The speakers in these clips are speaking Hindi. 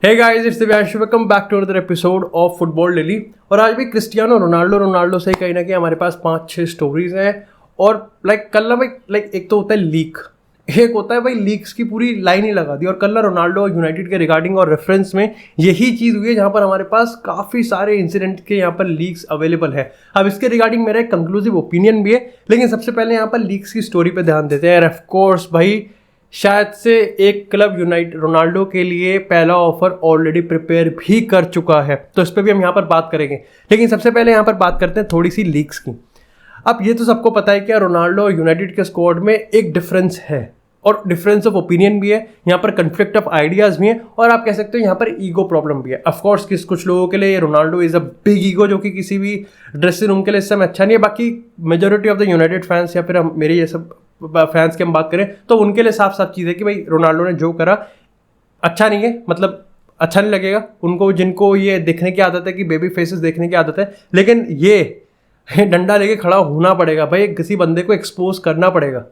Hey guys, it's Divyansh, welcome back to another episode of football daily. और आज भी क्रिस्टियानो रोनाल्डो से कहीं ना कहीं हमारे पास 5-6 स्टोरीज हैं। और कल ना भाई एक तो होता है लीक, एक होता है भाई लीक्स की पूरी लाइन ही लगा दी। और कल ना रोनाल्डो और यूनाइटेड के रिगार्डिंग और रेफरेंस में यही चीज़ हुई है, जहाँ पर हमारे पास काफ़ी सारे इंसिडेंट के यहाँ पर लीक्स अवेलेबल है। अब इसके रिगार्डिंग मेरा एक कंक्लूसिव ओपिनियन भी है, लेकिन सबसे पहले यहाँ पर लीक्स की स्टोरी पे ध्यान देते हैं। ऑफ कोर्स भाई, शायद से एक क्लब यूनाइटेड रोनाल्डो के लिए पहला ऑफर ऑलरेडी प्रिपेयर भी कर चुका है, तो इस पर भी हम यहाँ पर बात करेंगे। लेकिन सबसे पहले यहाँ पर बात करते हैं थोड़ी सी लीक्स की। अब ये तो सबको पता है कि रोनाल्डो और यूनाइटेड के स्क्वाड में एक डिफरेंस है, और डिफरेंस ऑफ ओपिनियन भी है, यहाँ पर कन्फ्लिक्ट ऑफ आइडियाज़ भी है, और आप कह सकते हो यहाँ पर ईगो प्रॉब्लम भी है। ऑफकोर्स कुछ लोगों के लिए Ronaldo is a big ego, जो कि किसी भी ड्रेसिंग रूम के लिए इस समय अच्छा नहीं है। बाकी majority of the United fans या फिर मेरे ये सब फैंस की हम बात करें तो उनके लिए साफ साफ चीज़ है कि भाई रोनाल्डो ने जो करा अच्छा नहीं है, मतलब अच्छा नहीं लगेगा उनको, जिनको ये देखने की आदत है कि बेबी फेसेस देखने की आदत है। लेकिन ये डंडा लेके खड़ा होना पड़ेगा भाई, किसी बंदे को एक्सपोज करना पड़ेगा।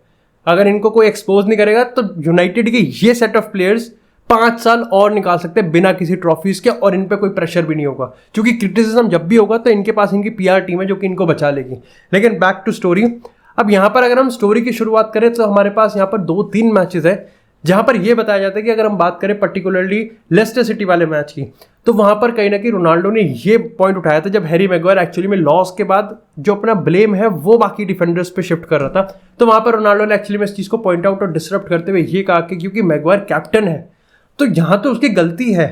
अगर इनको कोई एक्सपोज नहीं करेगा तो यूनाइटेड के ये सेट ऑफ प्लेयर्स 5 साल और निकाल सकते हैं बिना किसी ट्रॉफीज के, और इन पे कोई प्रेशर भी नहीं होगा, क्योंकि क्रिटिसिज्म जब भी होगा तो इनके पास इनकी पीआर टीम है जो कि इनको बचा लेगी। लेकिन बैक टू स्टोरी। अब यहाँ पर अगर हम स्टोरी की शुरुआत करें तो हमारे पास यहाँ पर 2-3 मैचेस है जहाँ पर यह बताया जाता है कि अगर हम बात करें पर्टिकुलरली लेस्टर सिटी वाले मैच की, तो वहाँ पर कहीं ना कहीं रोनाल्डो ने ये पॉइंट उठाया था जब हैरी मैग्वायर एक्चुअली में लॉस के बाद जो अपना ब्लेम है वो बाकी डिफेंडर्स पे शिफ्ट कर रहा था। तो वहाँ पर रोनाल्डो ने एक्चुअली में इस चीज़ को पॉइंट आउट और डिसरप्ट करते हुए ये कहा कि क्योंकि मैग्वायर कैप्टन है तो यहाँ तो उसकी गलती है।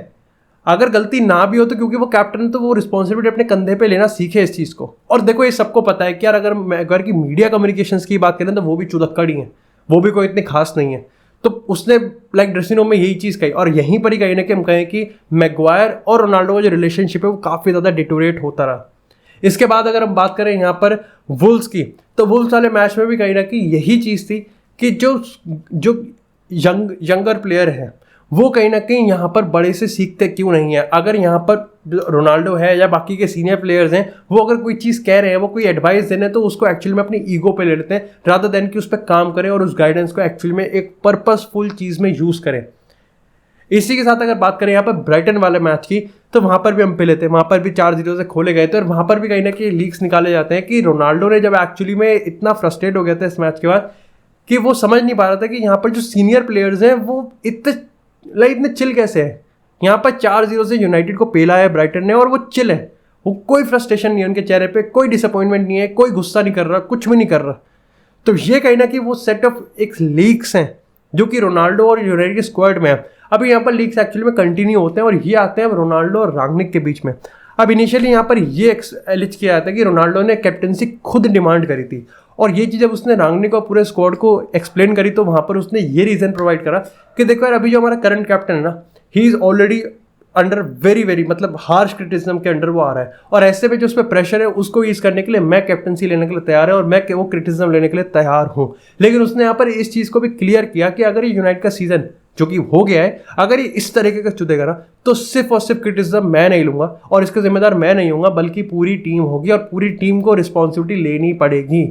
अगर गलती ना भी हो तो क्योंकि वो कैप्टन, तो वो रिस्पॉन्सिबिलिटी अपने कंधे पे लेना सीखे इस चीज़ को। और देखो, ये सबको पता है कि यार अगर मैग्वायर की मीडिया कम्युनिकेशंस की बात करें तो वो भी चुदक्कड़ ही है, वो भी कोई इतने खास नहीं है। तो उसने ड्रेसिंग रूम में यही चीज़ कही, और यहीं पर ही कहीं ना कहीं हम कहें कि मैग्वायर और रोनाल्डो का जो रिलेशनशिप है वो काफ़ी ज़्यादा डिटोरेट होता रहा। इसके बाद अगर हम बात करें यहाँ पर वुल्व्स की, तो वुल्व्स वाले मैच में भी कहीं ना कहीं यही चीज़ थी कि जो यंगर प्लेयर है वो कहीं ना कहीं यहाँ पर बड़े से सीखते क्यों नहीं है। अगर यहाँ पर रोनाल्डो है या बाकी के सीनियर प्लेयर्स हैं, वो अगर कोई चीज़ कह रहे हैं, वो कोई एडवाइस दे रहे हैं, तो उसको एक्चुअली में अपनी ईगो पे ले लेते हैं, रादर देन कि उस पर काम करें और उस गाइडेंस को एक्चुअली में एक पर्पसफुल चीज़ में यूज़ करें। इसी के साथ अगर बात करें यहाँ पर ब्राइटन वाले मैच की, तो वहाँ पर भी हम पे लेते हैं, वहाँ पर भी 4-0 से खोले गए थे, और वहाँ पर भी कहीं ना कहीं लीक्स निकाले जाते हैं कि रोनाल्डो ने जब एक्चुअली में इतना फ्रस्ट्रेट हो गया था इस मैच के बाद कि वो समझ नहीं पा रहा था कि यहाँ पर जो सीनियर प्लेयर्स हैं वो इतने चिल कैसे है। यहाँ पर 4-0 से यूनाइटेड को पेला है ब्राइटन ने, और वो चिल है, वो कोई फ्रस्ट्रेशन नहीं है उनके चेहरे पे, कोई डिसअपॉइंटमेंट नहीं है, कोई गुस्सा नहीं कर रहा, कुछ भी नहीं कर रहा। तो ये कहीं ना कहीं वो सेट ऑफ एक लीक्स हैं जो कि रोनाल्डो और यूनाइटेड के स्क्वाड में है। अभी यहाँ पर लीक्स एक्चुअली में कंटिन्यू होते हैं, और ये आते हैं रोनाल्डो और रांगनिक के बीच में। अब इनिशियली यहाँ पर ये एलिज किया जाता है कि रोनाल्डो ने कैप्टनसी खुद डिमांड करी थी, और ये चीज़ जब उसने रांगनिक और पूरे स्क्वाड को एक्सप्लेन करी तो वहाँ पर उसने ये रीज़न प्रोवाइड करा कि देखो यार, अभी जो हमारा करंट कैप्टन है ना, he is already under very मतलब हार्श क्रिटिसिज्म के अंडर वो आ रहा है, और ऐसे में जो उस पर प्रेशर है उसको ईज करने के लिए मैं कैप्टनसी लेने के लिए तैयार है, और मैं वो क्रिटिसिज्म लेने के लिए तैयार हूँ। लेकिन उसने यहाँ पर इस चीज़ को भी क्लियर किया कि अगर ये यूनाइटेड का सीजन जो कि हो गया है, अगर ये इस तरीके का चुदेगा ना, तो सिर्फ और सिर्फ क्रिटिसिज्म मैं नहीं लूंगा, और इसका जिम्मेदार मैं नहीं हूँगा, बल्कि पूरी टीम होगी, और पूरी टीम को रिस्पॉन्सिबिलिटी लेनी पड़ेगी।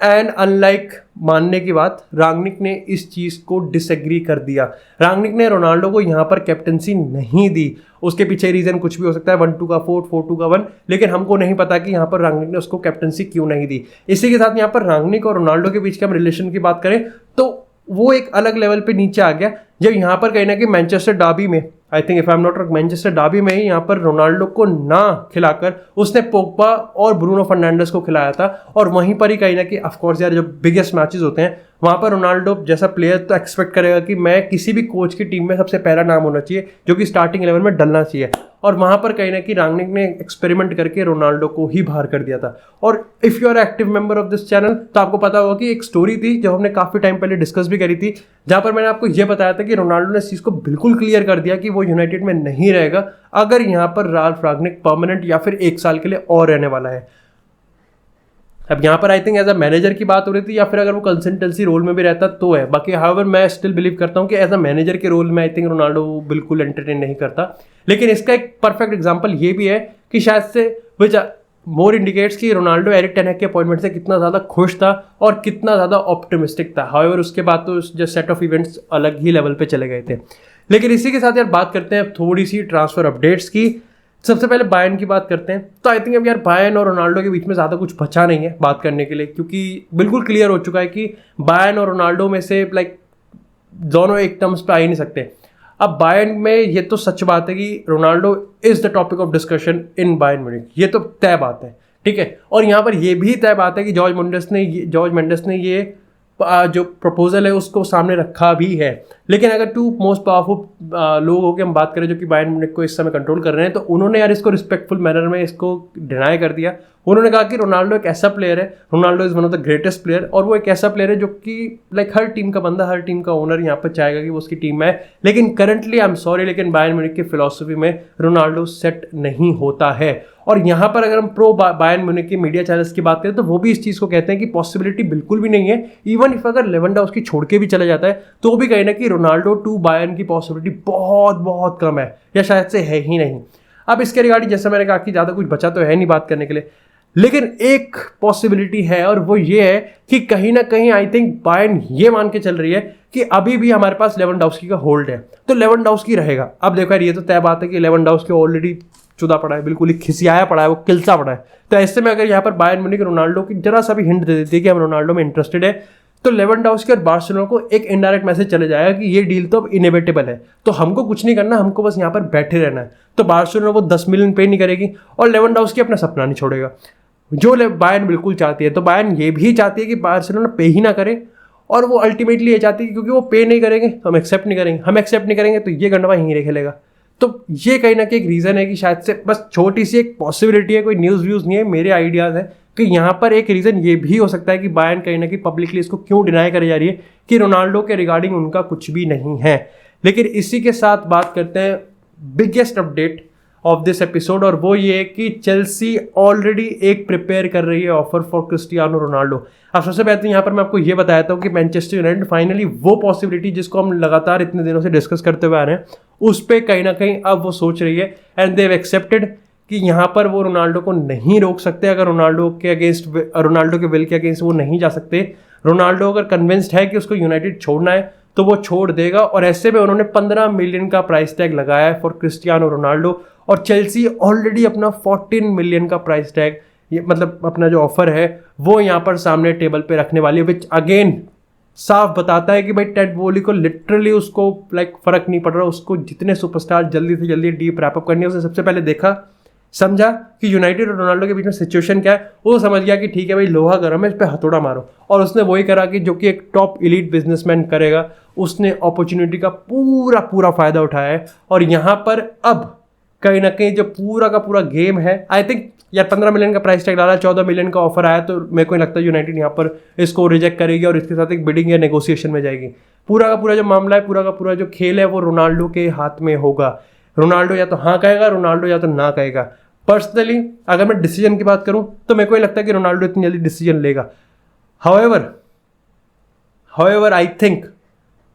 एंड अनलाइक मानने की बात, रांगनिक ने इस चीज़ को डिसएग्री कर दिया। रांगनिक ने रोनाल्डो को यहाँ पर कैप्टनसी नहीं दी। उसके पीछे रीज़न कुछ भी हो सकता है, 1-2 का 4, 4-2 का 1, लेकिन हमको नहीं पता कि यहाँ पर रांगनिक ने उसको कैप्टनसी क्यों नहीं दी। इसी के साथ यहाँ पर रांगनिक और रोनाल्डो के बीच के हम रिलेशन की बात करें तो वो एक अलग लेवल पे नीचे आ गया जब यहाँ पर कहीं ना कहीं मैनचेस्टर डार्बी में, I think if I am not wrong, Manchester Derby में ही यहाँ पर रोनाल्डो को ना खिलाकर उसने पोग्बा और ब्रूनो फर्नांडिस को खिलाया था। और वहीं पर ही कहीं ना कहीं ऑफकोर्स यार, जो बिगेस्ट मैचेस होते हैं वहाँ पर रोनाल्डो जैसा प्लेयर तो एक्सपेक्ट करेगा कि मैं किसी भी कोच की टीम में सबसे पहला नाम होना चाहिए, जो कि स्टार्टिंग 11 में डलना चाहिए। और वहाँ पर कहीं ना कहीं रांगनिक ने एक्सपेरिमेंट करके रोनाल्डो को ही बाहर कर दिया था। और if you are active member of this channel तो आपको पता होगा कि एक स्टोरी थी जो हमने काफ़ी टाइम पहले डिस्कस भी करी थी, जहाँ पर मैंने आपको ये बताया था कि रोनाल्डो ने इस चीज़ को बिल्कुल क्लियर कर दिया कि वो यूनाइटेड में नहीं रहेगा अगर यहाँ पर राल्फ रांगनिक परमानेंट या फिर 1 साल के लिए और रहने वाला है। अब यहाँ पर I think as a manager की बात हो रही थी, या फिर अगर वो कंसल्टेंसी रोल में भी रहता तो है। बाकी हाउएवर मैं स्टिल बिलीव करता हूँ कि एज अ मैनेजर के रोल में आई थिंक रोनाल्डो बिल्कुल एंटरटेन नहीं करता। लेकिन इसका एक परफेक्ट एग्जांपल ये भी है कि शायद से विच मोर इंडिकेट्स कि रोनाल्डो एरिक टेन हैग के अपॉइंटमेंट से कितना ज़्यादा खुश था और कितना ज़्यादा ऑप्टिमिस्टिक था। हाउएवर उसके बाद तो जो सेट ऑफ इवेंट्स अलग ही लेवल पे चले गए थे। लेकिन इसी के साथ यार बात करते हैं थोड़ी सी ट्रांसफर अपडेट्स की। सबसे पहले बायर्न की बात करते हैं। तो आई थिंक अब यार बायर्न और रोनाल्डो के बीच में ज़्यादा कुछ बचा नहीं है बात करने के लिए, क्योंकि बिल्कुल क्लियर हो चुका है कि बायर्न और रोनाल्डो में से लाइक दोनों एक टर्म्स पे आ ही नहीं सकते। अब बायर्न में ये तो सच बात है कि Ronaldo is the topic of discussion in Bayern Munich, ये तो तय बात है, ठीक है। और यहाँ पर ये भी तय बात है कि जॉर्ज मेंडेस ने ये जो प्रपोजल है उसको सामने रखा भी है। लेकिन अगर टू मोस्ट पावरफुल लोगों की हम बात करें जो कि बायर्न म्यूनिख को इस समय कंट्रोल कर रहे हैं, तो उन्होंने यार इसको रिस्पेक्टफुल मैनर में इसको डिनाई कर दिया। उन्होंने कहा कि रोनाल्डो एक ऐसा प्लेयर है, Ronaldo is one of the greatest player, और वो एक ऐसा प्लेयर है जो कि लाइक हर टीम का बंदा, हर टीम का ओनर यहाँ पर चाहेगा कि वो उसकी टीम में है। लेकिन करंटली आई एम सॉरी, लेकिन बायर्न म्यूनिख की फिलॉसफी में रोनाल्डो सेट नहीं होता है। और यहाँ पर अगर हम प्रो बायर्न म्यूनिख के मीडिया चैनल्स की बात करें तो वो भी इस चीज़ को कहते हैं कि पॉसिबिलिटी बिल्कुल भी नहीं है। इवन इफ अगर लेवेंडोव्स्की छोड़ के भी चला जाता है तो भी कहीं ना कि रोनाल्डो टू बायर्न की पॉसिबिलिटी बहुत बहुत कम है, या शायद से है ही नहीं। अब इसके रिगार्डिंग जैसे मैंने कहा कि ज़्यादा कुछ बचा तो है नहीं बात करने के लिए, लेकिन एक पॉसिबिलिटी है, और वो ये है कि कहीं ना कहीं आई थिंक बायर्न ये मान के चल रही है कि अभी भी हमारे पास लेवेंडोव्स्की का होल्ड है, तो लेवेंडोव्स्की रहेगा। अब देखो यार, ये तो तय बात है कि लेवेंडोव्स्की ऑलरेडी चुदा पड़ा है, बिल्कुल ही खिसियाया पड़ा है, वो किलसा पड़ा है। तो ऐसे में अगर यहाँ पर बायर्न म्यूनिख रोनाल्डो की जरा सा भी हिंट दे देती है कि हम रोनाल्डो में इंटरेस्टेड है, तो लेवेंडोव्स्की और बार्सिलोना को एक इनडायरेक्ट मैसेज चले जाएगा कि ये डील तो अब इनएविटेबल है, तो हमको कुछ नहीं करना, हमको बस यहाँ पर बैठे रहना है। तो बार्सिलोना वो 10 मिलियन पे नहीं करेगी और लेवेंडोव्स्की अपना सपना नहीं छोड़ेगा, जो बायर्न बिल्कुल चाहती है। तो बायर्न ये भी चाहती है कि बार्सिलोना पे ही ना करे, और वो अल्टीमेटली ये चाहती है कि क्योंकि वो पे नहीं करेंगे तो हम एक्सेप्ट नहीं करेंगे, हम एक्सेप्ट नहीं करेंगे तो ये गंडवा यहीं खेलेगा। तो ये कहीं ना कहीं एक रीज़न है कि शायद से बस छोटी सी एक पॉसिबिलिटी है, कोई न्यूज़ व्यूज़ नहीं है, मेरे आइडियाज़ है कि यहाँ पर एक रीज़न ये भी हो सकता है कि बायर्न कहीं ना कहीं पब्लिकली इसको क्यों डिनाई करी जा रही है कि रोनाल्डो के रिगार्डिंग उनका कुछ भी नहीं है। लेकिन इसी के साथ बात करते हैं biggest update of this episode, और वो ये है कि चेल्सी ऑलरेडी एक प्रिपेयर कर रही है ऑफर फॉर क्रिस्टियानो रोनाल्डो। अब सबसे पहले यहाँ पर मैं आपको ये बताया था कि मैनचेस्टर यूनाइटेड फाइनली वो पॉसिबिलिटी जिसको हम लगातार इतने दिनों से डिस्कस करते हुए आ रहे हैं, उस पर कहीं ना कहीं अब वो सोच रही है, एंड दे हैव एक्सेप्टेड कि यहाँ पर वो रोनाल्डो को नहीं रोक सकते। अगर रोनाल्डो के विल के अगेंस्ट वो नहीं जा सकते। रोनाल्डो अगर कन्विंस्ड है कि उसको यूनाइटेड छोड़ना है तो वो छोड़ देगा, और ऐसे में उन्होंने 15 मिलियन का प्राइस टैग लगाया है फॉर क्रिस्टियानो रोनाल्डो, और चेल्सी ऑलरेडी अपना 14 मिलियन का प्राइस टैग, ये मतलब अपना जो ऑफर है वो यहाँ पर सामने टेबल पे रखने वाली है, विच अगेन साफ बताता है कि भाई टेड बोली को लिटरली उसको लाइक फर्क नहीं पड़ रहा, उसको जितने सुपरस्टार जल्दी से जल्दी डीप रैपअप करनी है। उसने सबसे पहले देखा, समझा कि यूनाइटेड और रोनाल्डो के बीच में सिचुएशन क्या है, वो समझ गया कि ठीक है भाई लोहा गर्म है, इस पर हथौड़ा मारो, और उसने वही करा कि जो कि एक टॉप इलीट बिजनेसमैन करेगा। उसने अपॉर्चुनिटी का पूरा पूरा फायदा उठाया है, और यहाँ पर अब कहीं ना कहीं जो पूरा का पूरा गेम है, आई थिंक यार 15 मिलियन का प्राइस टैग डाला, 14 मिलियन का ऑफर आया, तो मेरे को नहीं लगता यूनाइटेड यहाँ पर इसको रिजेक्ट करेगी और इसके साथ एक बिडिंग या नेगोशिएशन में जाएगी। पूरा का पूरा जो मामला है, पूरा का पूरा जो खेल है, वो रोनाल्डो के हाथ में होगा। रोनाल्डो या तो हाँ कहेगा, रोनाल्डो या तो ना कहेगा। पर्सनली अगर मैं डिसीजन की बात करूं तो मेरे को लगता है कि रोनाल्डो इतनी जल्दी डिसीजन लेगा। However I think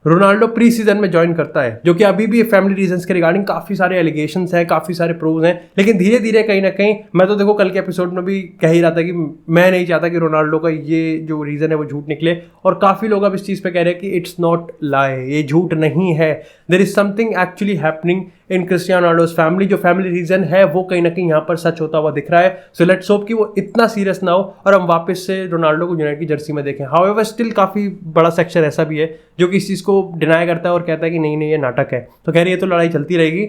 Ronaldo pre season में ज्वाइन करता है, जो कि अभी भी फैमिली रीजंस के रिगार्डिंग काफ़ी सारे एलिगेशंस हैं, काफ़ी सारे प्रूव्स हैं, लेकिन धीरे धीरे कहीं ना कहीं, मैं तो देखो कल के एपिसोड में भी कह ही रहा था कि मैं नहीं चाहता कि रोनाल्डो का ये जो रीज़न है वो झूठ निकले, और काफ़ी लोग अब इस चीज़ पे कह रहे हैं कि इट्स नॉट लाई, ये झूठ नहीं है, there is something actually happening in Cristiano Ronaldo's family. जो फैमिली रीजन है वो कहीं ना कहीं यहाँ पर सच होता हुआ दिख रहा है। सो लेट्स होप कि वो इतना सीरियस ना हो और हम वापस से रोनाल्डो को यूनाइटेड की जर्सी में देखें। हाउएवर स्टिल काफ़ी बड़ा सेक्शन ऐसा भी है जो कि इस चीज़ को डिनाई करता है और कहता है कि नहीं नहीं ये नाटक है। तो कह रही है तो लड़ाई चलती रहेगी,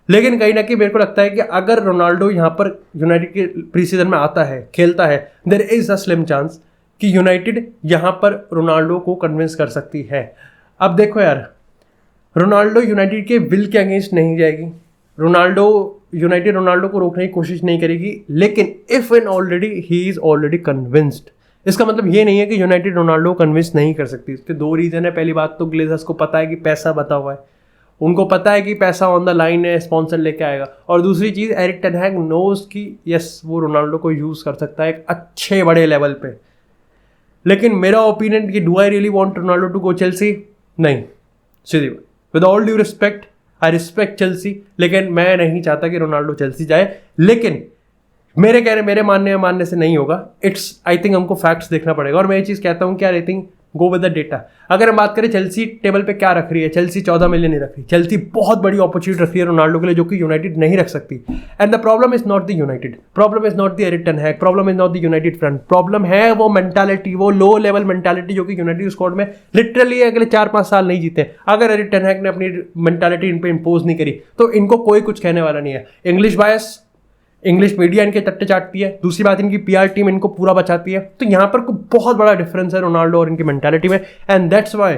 लेकिन कहीं ना कहीं मेरे को लगता है कि अगर रोनाल्डो यहाँ पर यूनाइटेड के प्री सीजन में आता है, खेलता है, there is a slim chance कि यूनाइटेड यहाँ पर रोनाल्डो को कन्विंस कर सकती है। अब देखो यार, रोनाल्डो यूनाइटेड के विल के अगेंस्ट नहीं जाएगी, यूनाइटेड रोनाल्डो को रोकने की कोशिश नहीं करेगी, लेकिन if and already he is already convinced, इसका मतलब ये नहीं है कि यूनाइटेड रोनाल्डो को कन्विंस नहीं कर सकती। इसके दो रीजन है। पहली बात तो ग्लेजर्स को पता है कि पैसा बता हुआ है, उनको पता है कि पैसा ऑन द लाइन है, स्पॉन्सर लेके आएगा, और दूसरी चीज़ एरिक टेन हैग नोज कि यस वो रोनाल्डो को यूज़ कर सकता है एक अच्छे बड़े लेवल पे। लेकिन मेरा ओपिनियन कि do I really want Ronaldo to go Chelsea, नहीं, सीधी बात, with all due respect, I respect Chelsea, लेकिन मैं नहीं चाहता कि रोनाल्डो चेल्सी जाए। लेकिन मेरे मानने से नहीं होगा, इट्स आई थिंक हमको फैक्ट्स देखना पड़ेगा। और मैं ये चीज़ कहता हूँ कि यार I think go with the data. अगर हम बात करें चेल्सी टेबल पे क्या रख रही है, चेल्सी 14 मिलियन ही रख रही है। चेल्सी बहुत बड़ी अपॉर्चुनिटी रख रही है रोनाल्डो के लिए, जो कि यूनाइटेड नहीं रख सकती। And the problem is not the United, problem is not the Erik ten Hag, problem is not the United front, problem है वो मेंटालिटी, वो लो लेवल मेंटालिटी जो कि यूनाइटेड स्क्वाड में लिटरली अगले 4-5 साल नहीं जीते। अगर एरिक टेन हैग ने अपनी मेंटालिटी इन पे इंपोज नहीं करी तो इनको कोई कुछ कहने वाला नहीं है। इंग्लिश बायस, इंग्लिश मीडिया इनके टट्टे चाटती है, दूसरी बात इनकी पीआर टीम इनको पूरा बचाती है। तो यहाँ पर बहुत बड़ा डिफरेंस है रोनाल्डो और इनकी मेंटालिटी में, एंड दैट्स व्हाई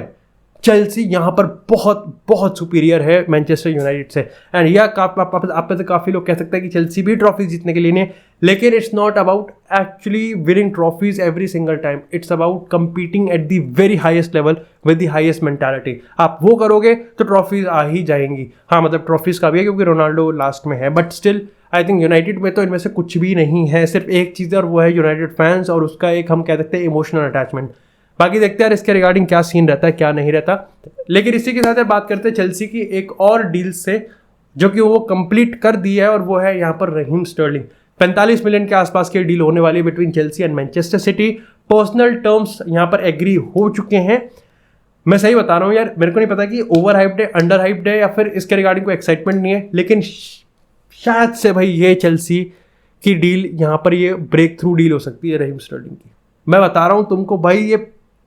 चेल्सी यहाँ पर बहुत बहुत सुपीरियर है मैनचेस्टर यूनाइटेड से। एंड यह आप में से काफ़ी लोग कह सकते हैं कि चेल्सी भी ट्रॉफी जीतने के लिए नहीं है, लेकिन it's not about actually winning trophies every single time, it's about competing at the very highest level with the highest mentality. आप वो करोगे तो ट्रॉफीज आ ही जाएंगी। हाँ मतलब ट्रॉफीज का भी है क्योंकि रोनाल्डो लास्ट में है, but still I think United में तो इनमें से कुछ भी नहीं है, सिर्फ एक चीज़ है और वो है यूनाइटेड फैंस और उसका एक हम कह सकते हैं इमोशनल अटैचमेंट। बाकी देखते हैं यार इसके रिगार्डिंग क्या सीन रहता है क्या नहीं रहता। लेकिन इसी के साथ यार बात करते हैं चेल्सी की एक और डील से जो कि वो कंप्लीट कर दी है, और वो है यहाँ पर रहीम स्टर्लिंग। 45 मिलियन के आसपास की डील होने वाली है between Chelsea and Manchester city. Personal terms यहाँ पर एग्री हो चुके हैं। मैं सही बता रहा हूँ यार, मेरे को नहीं पता कि ओवर हाइप्ड है, अंडर हाइप्ड है, या फिर इसके रिगार्डिंग कोई एक्साइटमेंट नहीं है, लेकिन शायद से भाई ये चेल्सी की डील यहाँ पर ये ब्रेक थ्रू डील हो सकती है रहीम स्टर्लिंग की। मैं बता रहा हूँ तुमको भाई, ये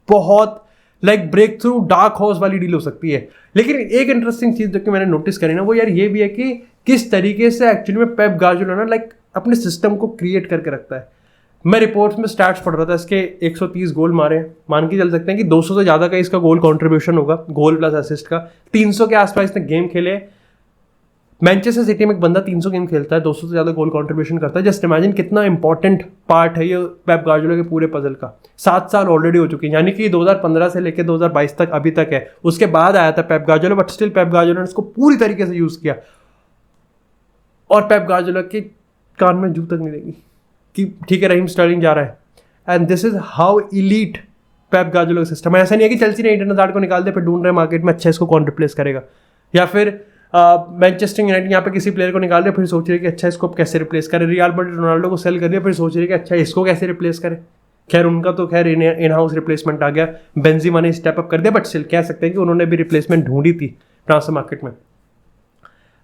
बहुत like breakthrough dark horse वाली डील हो सकती है। लेकिन एक इंटरेस्टिंग चीज़ जो कि मैंने नोटिस करी ना, वो यार ये भी है कि किस तरीके से एक्चुअली में पेप गार्डियोला ना लाइक अपने सिस्टम को क्रिएट करके रखता है। मैं रिपोर्ट्स में स्टैट्स पढ़ रहा था, इसके 130 गोल मारे हैं, मान के चल सकते हैं कि 200 से ज़्यादा का इसका गोल कंट्रीब्यूशन होगा, गोल प्लस असिस्ट का। 300 के आसपास इसने गेम खेले। मैनचेस्टर सिटी में एक बंदा 300 गेम खेलता है, 200 से ज़्यादा गोल कंट्रीब्यूशन करता है। जस्ट इमेजिन कितना इंपॉर्टेंट पार्ट है ये पेप गार्डियोला के पूरे पजल का। 7 साल ऑलरेडी हो चुके हैं, यानी कि 2015 से लेकर 2022 तक अभी तक है। उसके बाद आया था Pep Guardiola, but still Pep Guardiola ने इसको पूरी तरीके से यूज़ किया, और पेप गार्डियोला के कान में जू तक नहीं देगी कि ठीक है रहीम स्टर्लिंग जा रहा है। And this is how elite Pep Guardiola का सिस्टम है। ऐसा नहीं है कि चेल्सी ने एडन हज़ार्ड को निकाल दे फिर ढूंढ रहे मार्केट में अच्छा इसको कौन रिप्लेस करेगा, या फिर मैनचेस्टर यूनाइटेड यहाँ पे किसी प्लेयर को निकाल दिया फिर सोच रहे कि अच्छा इसको कैसे रिप्लेस करें। रियल मैड्रिड रोनाल्डो को सेल कर दिया फिर सोच रहे कि अच्छा इसको कैसे रिप्लेस करें। खैर उनका तो खैर इन हाउस रिप्लेसमेंट आ गया, बेंजीमा ने स्टेप अप कर दिया, बट स्टिल कह सकते हैं कि उन्होंने भी रिप्लेसमेंट ढूंढी थी ट्रांसफर मार्केट में।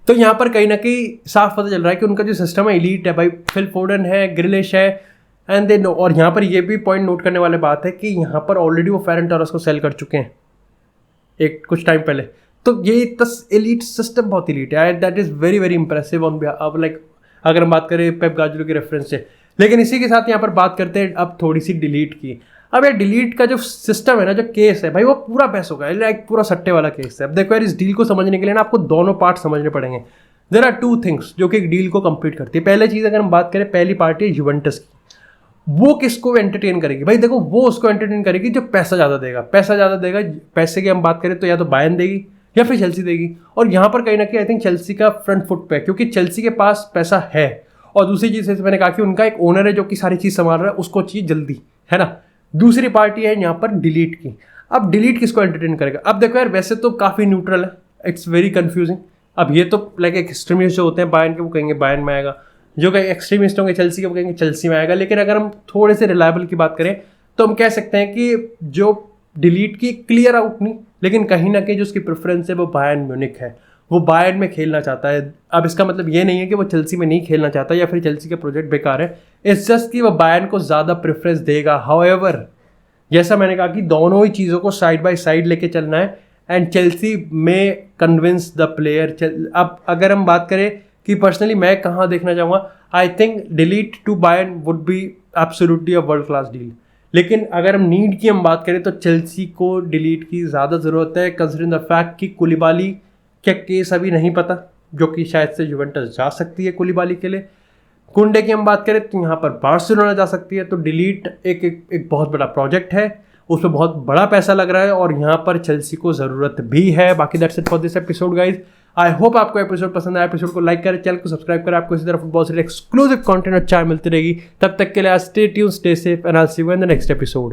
तो यहाँ पर कहीं ना कहीं साफ पता चल रहा है कि उनका जो सिस्टम है इलीट है भाई। फिल फोडन है, ग्रिलिश है, एंड देन और यहाँ पर ये भी पॉइंट नोट करने वाली बात है कि यहाँ पर ऑलरेडी वो फेरन टॉरस को सेल कर चुके हैं एक कुछ टाइम पहले। तो ये एलीट सिस्टम बहुत एलीट है, that is very very impressive on अब लाइक अगर हम बात करें पेप गार्डियोला के रेफरेंस से। लेकिन इसी के साथ यहाँ पर बात करते हैं अब थोड़ी सी डिलीट की। अब ये डिलीट का जो सिस्टम है ना, जो केस है भाई, वो पूरा बेस होगा, लाइक पूरा सट्टे वाला केस है। अब देखो यार, इस डील को समझने के लिए ना आपको दोनों पार्ट समझने पड़ेंगे। देयर आर 2 थिंग्स जो कि एक डील को कंप्लीट करती है। पहले चीज़ अगर हम बात करें, पहली पार्टी है यूवेंटस की। वो किसको एंटरटेन करेगी भाई? देखो वो उसको एंटरटेन करेगी जो पैसा ज़्यादा देगा। पैसा ज़्यादा देगा, पैसे की हम बात करें तो या तो बायर्न देगी या फिर चेल्सी देगी। और यहाँ पर कहीं ना कहीं आई थिंक चेल्सी का फ्रंट फुट पे है, क्योंकि चेल्सी के पास पैसा है। और दूसरी चीज़ जैसे मैंने कहा कि उनका एक ओनर है जो कि सारी चीज़ संभाल रहा है, उसको चाहिए जल्दी, है ना। दूसरी पार्टी है यहाँ पर डिलीट की। अब डिलीट किसको एंटरटेन करेगा? अब देखो यार, वैसे तो काफ़ी न्यूट्रल है, इट्स वेरी कंफ्यूजिंग। अब ये तो लाइक एक एक्सट्रीमिस्ट जो होते हैं बायर्न के, वो कहेंगे बायर्न में आएगा, जो कहीं एक्सट्रीमिस्ट होंगे चेल्सी के वो कहेंगे चेल्सी में आएगा। लेकिन अगर हम थोड़े से रिलायबल की बात करें तो हम कह सकते हैं कि जो डिलीट की क्लियर आउट नहीं, लेकिन कहीं ना कहीं जो उसकी प्रेफरेंस है वो बायर्न म्यूनिख है, वो बायर्न में खेलना चाहता है। अब इसका मतलब ये नहीं है कि वो चेल्सी में नहीं खेलना चाहता या फिर चेल्सी का प्रोजेक्ट बेकार है, इट्स जस्ट कि वो बायर्न को ज़्यादा प्रेफरेंस देगा। हाउएवर, जैसा मैंने कहा कि दोनों ही चीज़ों को साइड बाय साइड लेके चलना है, एंड चेल्सी में कन्विंस द प्लेयर। अब अगर हम बात करें कि पर्सनली मैं कहाँ देखना चाहूँगा, I think de Ligt to Bayern would be absolutely a world class deal. लेकिन अगर हम नीड की हम बात करें तो चेल्सी को डिलीट की ज़्यादा ज़रूरत है, कंसिडरिंग द फैक्ट कि कुलिबाली क्या केस अभी नहीं पता, जो कि शायद से यूवेंटस जा सकती है कुलिबाली के लिए। कुंडे की हम बात करें तो यहाँ पर बार्सिलोना जा सकती है। तो डिलीट एक बहुत बड़ा प्रोजेक्ट है, उसमें बहुत बड़ा पैसा लग रहा है और यहाँ पर चेल्सी को ज़रूरत भी है। बाकी that's it for this episode guys. I hope आपको एपिसोड पसंद आया। एपिसोड को लाइक करें, चैनल को सब्सक्राइब करें, आपको इसी तरह फुटबॉल से एक्सक्लूसिव कंटेंट और चाय मिलती रहेगी। तब तक के लिए stay tuned, stay safe, and I will see you in the next episode.